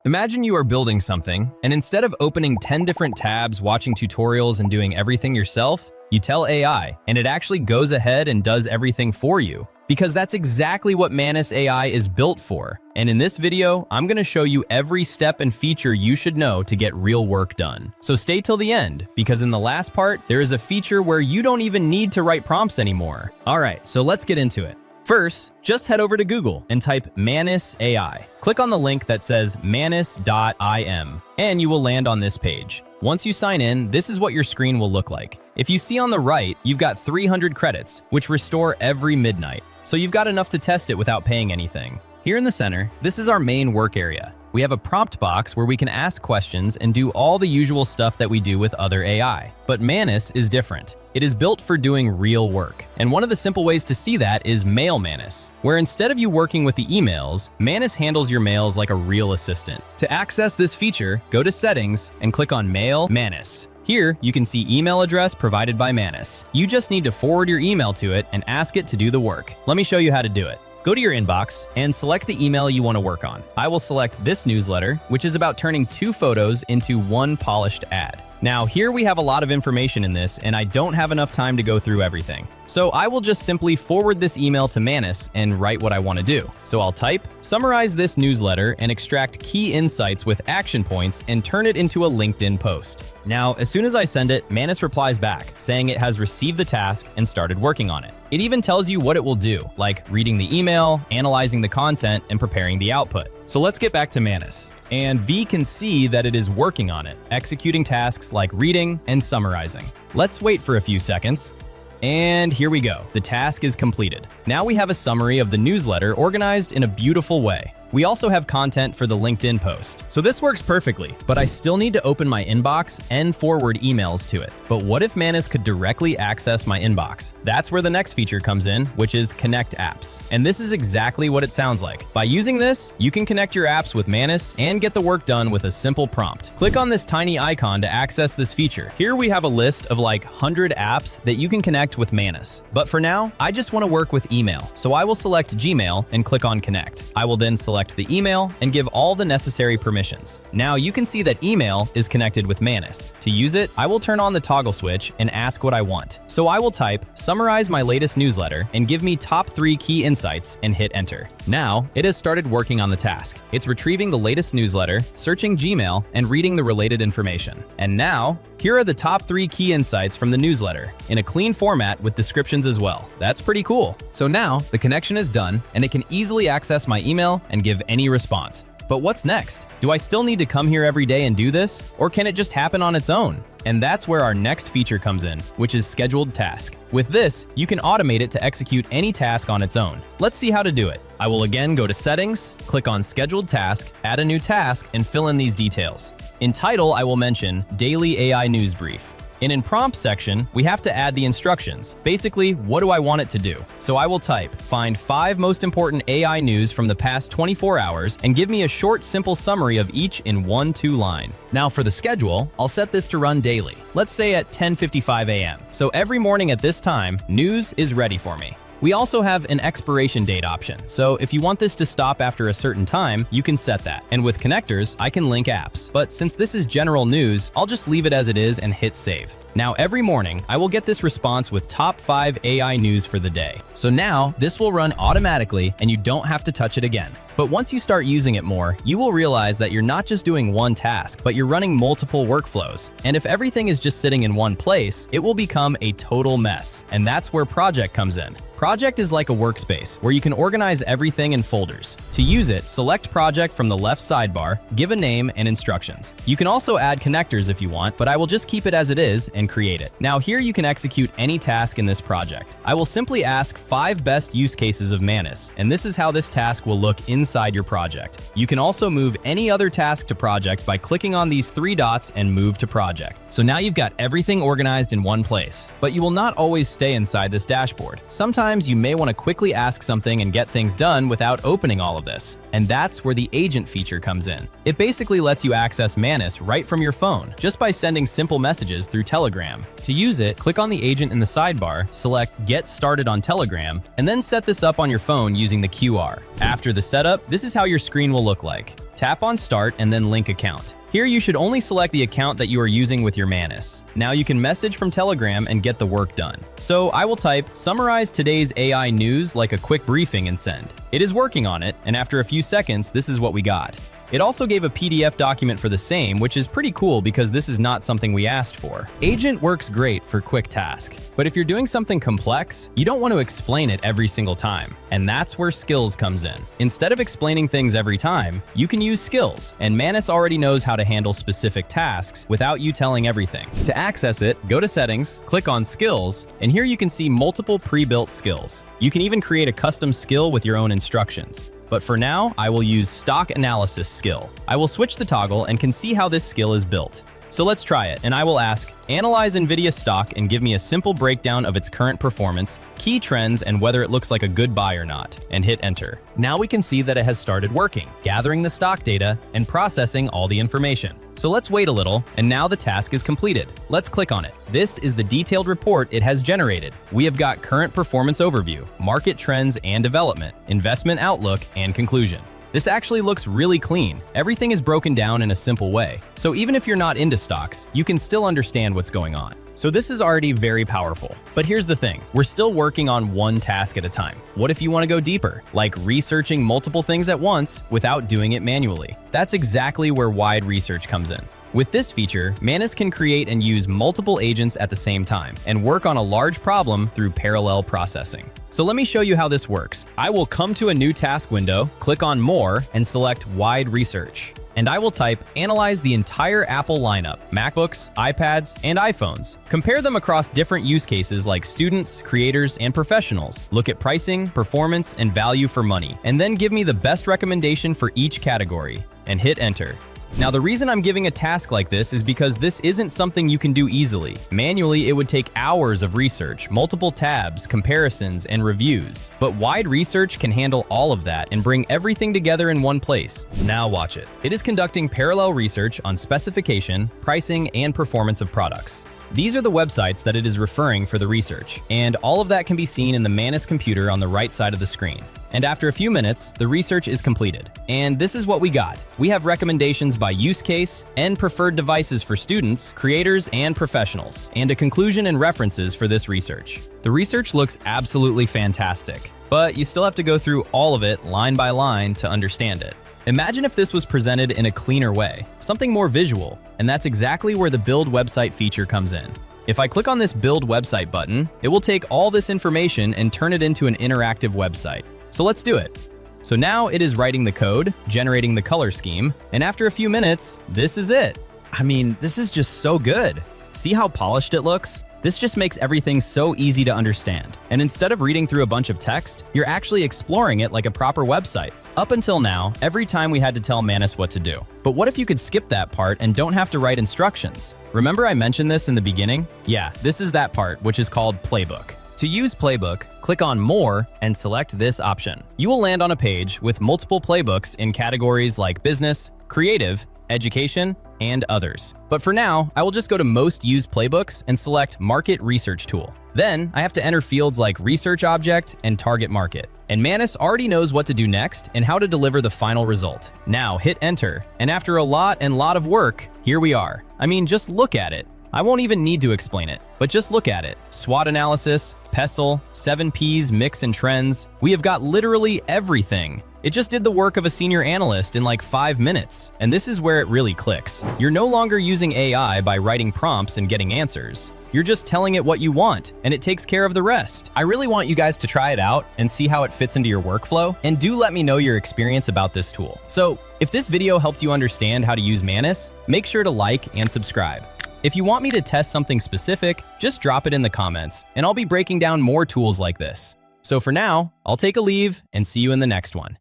Imagine you are building something, and instead of opening 10 different tabs, watching tutorials, and doing everything yourself, you tell AI, and it actually goes ahead and does everything for you. Because that's exactly what Manus AI is built for. And in this video, I'm going to show you every step and feature you should know to get real work done. So stay till the end, because in the last part, there is a feature where you don't even need to write prompts anymore. Alright, so let's get into it. First, just head over to Google and type Manus AI. Click on the link that says manus.im, and you will land on this page. Once you sign in, this is what your screen will look like. If you see on the right, you've got 300 credits, which restore every midnight. So you've got enough to test it without paying anything. Here in the center, this is our main work area. We have a prompt box where we can ask questions and do all the usual stuff that we do with other AI. But Manus is different. It is built for doing real work. And one of the simple ways to see that is Mail Manus, where instead of you working with the emails, Manus handles your mails like a real assistant. To access this feature, go to Settings and click on Mail Manus. Here, you can see email address provided by Manus. You just need to forward your email to it and ask it to do the work. Let me show you how to do it. Go to your inbox and select the email you want to work on. I will select this newsletter, which is about turning 2 photos into one polished ad. Now, here we have a lot of information in this, and I don't have enough time to go through everything. So I will just simply forward this email to Manus and write what I want to do. So I'll type, summarize this newsletter and extract key insights with action points and turn it into a LinkedIn post. Now, as soon as I send it, Manus replies back, saying it has received the task and started working on it. It even tells you what it will do, like reading the email, analyzing the content, and preparing the output. So let's get back to Manus. And V can see that it is working on it, executing tasks like reading and summarizing. Let's wait for a few seconds. And here we go. The task is completed. Now we have a summary of the newsletter organized in a beautiful way. We also have content for the LinkedIn post. So this works perfectly, but I still need to open my inbox and forward emails to it. But what if Manus could directly access my inbox? That's where the next feature comes in, which is Connect Apps. And this is exactly what it sounds like. By using this, you can connect your apps with Manus and get the work done with a simple prompt. Click on this tiny icon to access this feature. Here we have a list of like 100 apps that you can connect with Manus. But for now, I just want to work with email. So I will select Gmail and click on Connect. I will then select the email and give all the necessary permissions. Now you can see that email is connected with Manus. To use it, I will turn on the toggle switch and ask what I want. So I will type, summarize my latest newsletter and give me top 3 key insights and hit enter. Now it has started working on the task. It's retrieving the latest newsletter, searching Gmail, and reading the related information. And now, here are the top 3 key insights from the newsletter in a clean format with descriptions as well. That's pretty cool. So now the connection is done and it can easily access my email and give any response. But what's next? Do I still need to come here every day and do this? Or can it just happen on its own? And that's where our next feature comes in, which is Scheduled Task. With this, you can automate it to execute any task on its own. Let's see how to do it. I will again go to Settings, click on Scheduled Task, add a new task, and fill in these details. In title, I will mention Daily AI News Brief. And in prompt section, we have to add the instructions. Basically, what do I want it to do? So I will type, find 5 most important AI news from the past 24 hours and give me a short, simple summary of each in 1-2 line. Now for the schedule, I'll set this to run daily. Let's say at 10:55 a.m. So every morning at this time, news is ready for me. We also have an expiration date option, so if you want this to stop after a certain time, you can set that. And with connectors, I can link apps. But since this is general news, I'll just leave it as it is and hit save. Now every morning, I will get this response with top 5 AI news for the day. So now, this will run automatically and you don't have to touch it again. But once you start using it more, you will realize that you're not just doing one task, but you're running multiple workflows. And if everything is just sitting in one place, it will become a total mess. And that's where Project comes in. Project is like a workspace where you can organize everything in folders. To use it, select Project from the left sidebar, give a name and instructions. You can also add connectors if you want, but I will just keep it as it is and create it. Now here you can execute any task in this project. I will simply ask 5 best use cases of Manus, and this is how this task will look inside your project. You can also move any other task to Project by clicking on these 3 dots and move to Project. So now you've got everything organized in one place. But you will not always stay inside this dashboard. Sometimes you may want to quickly ask something and get things done without opening all of this. And that's where the agent feature comes in. It basically lets you access Manus right from your phone, just by sending simple messages through Telegram. To use it, click on the agent in the sidebar, select Get Started on Telegram, and then set this up on your phone using the QR. After the setup, this is how your screen will look like. Tap on Start and then Link Account. Here you should only select the account that you are using with your Manus. Now you can message from Telegram and get the work done. So I will type, summarize today's AI news like a quick briefing and send. It is working on it, and after a few seconds, this is what we got. It also gave a PDF document for the same, which is pretty cool because this is not something we asked for. Agent works great for quick tasks, but if you're doing something complex, you don't want to explain it every single time. And that's where Skills comes in. Instead of explaining things every time, you can use Skills, and Manus already knows how to handle specific tasks without you telling everything. To access it, go to Settings, click on Skills, and here you can see multiple pre-built skills. You can even create a custom skill with your own instructions. But for now, I will use Stock Analysis skill. I will switch the toggle and can see how this skill is built. So let's try it, and I will ask, analyze NVIDIA stock and give me a simple breakdown of its current performance, key trends, and whether it looks like a good buy or not, and hit enter. Now we can see that it has started working, gathering the stock data and processing all the information. So let's wait a little, and now the task is completed. Let's click on it. This is the detailed report it has generated. We have got current performance overview, market trends and development, investment outlook, and conclusion. This actually looks really clean. Everything is broken down in a simple way. So even if you're not into stocks, you can still understand what's going on. So this is already very powerful. But here's the thing, we're still working on one task at a time. What if you want to go deeper, like researching multiple things at once without doing it manually? That's exactly where wide research comes in. With this feature, Manus can create and use multiple agents at the same time and work on a large problem through parallel processing. So let me show you how this works. I will come to a new task window, click on More, and select Wide Research. And I will type, analyze the entire Apple lineup, MacBooks, iPads, and iPhones. Compare them across different use cases like students, creators, and professionals. Look at pricing, performance, and value for money. And then give me the best recommendation for each category, and hit enter. Now, the reason I'm giving a task like this is because this isn't something you can do easily. Manually, it would take hours of research, multiple tabs, comparisons, and reviews. But wide research can handle all of that and bring everything together in one place. Now watch it. It is conducting parallel research on specification, pricing, and performance of products. These are the websites that it is referring for the research, and all of that can be seen in the Manus computer on the right side of the screen. And after a few minutes, the research is completed. And this is what we got. We have recommendations by use case and preferred devices for students, creators, and professionals, and a conclusion and references for this research. The research looks absolutely fantastic, but you still have to go through all of it line by line to understand it. Imagine if this was presented in a cleaner way, something more visual, and that's exactly where the Build Website feature comes in. If I click on this Build Website button, it will take all this information and turn it into an interactive website. So let's do it. So now it is writing the code, generating the color scheme, and after a few minutes, this is it. I mean, this is just so good. See how polished it looks? This just makes everything so easy to understand. And instead of reading through a bunch of text, you're actually exploring it like a proper website. Up until now, every time we had to tell Manus what to do. But what if you could skip that part and don't have to write instructions? Remember I mentioned this in the beginning? Yeah, this is that part, which is called Playbook. To use Playbook, click on More and select this option. You will land on a page with multiple playbooks in categories like business, creative, education, and others. But for now, I will just go to Most Used Playbooks and select Market Research Tool. Then I have to enter fields like Research Object and Target Market. And Manus already knows what to do next and how to deliver the final result. Now hit enter, and after a lot of work, here we are. I mean, just look at it. I won't even need to explain it, but just look at it. SWOT analysis, PESTLE, 7 Ps, mix and trends. We have got literally everything. It just did the work of a senior analyst in like 5 minutes. And this is where it really clicks. You're no longer using AI by writing prompts and getting answers. You're just telling it what you want, and it takes care of the rest. I really want you guys to try it out and see how it fits into your workflow, and do let me know your experience about this tool. So, if this video helped you understand how to use Manus, make sure to like and subscribe. If you want me to test something specific, just drop it in the comments, and I'll be breaking down more tools like this. So for now, I'll take a leave and see you in the next one.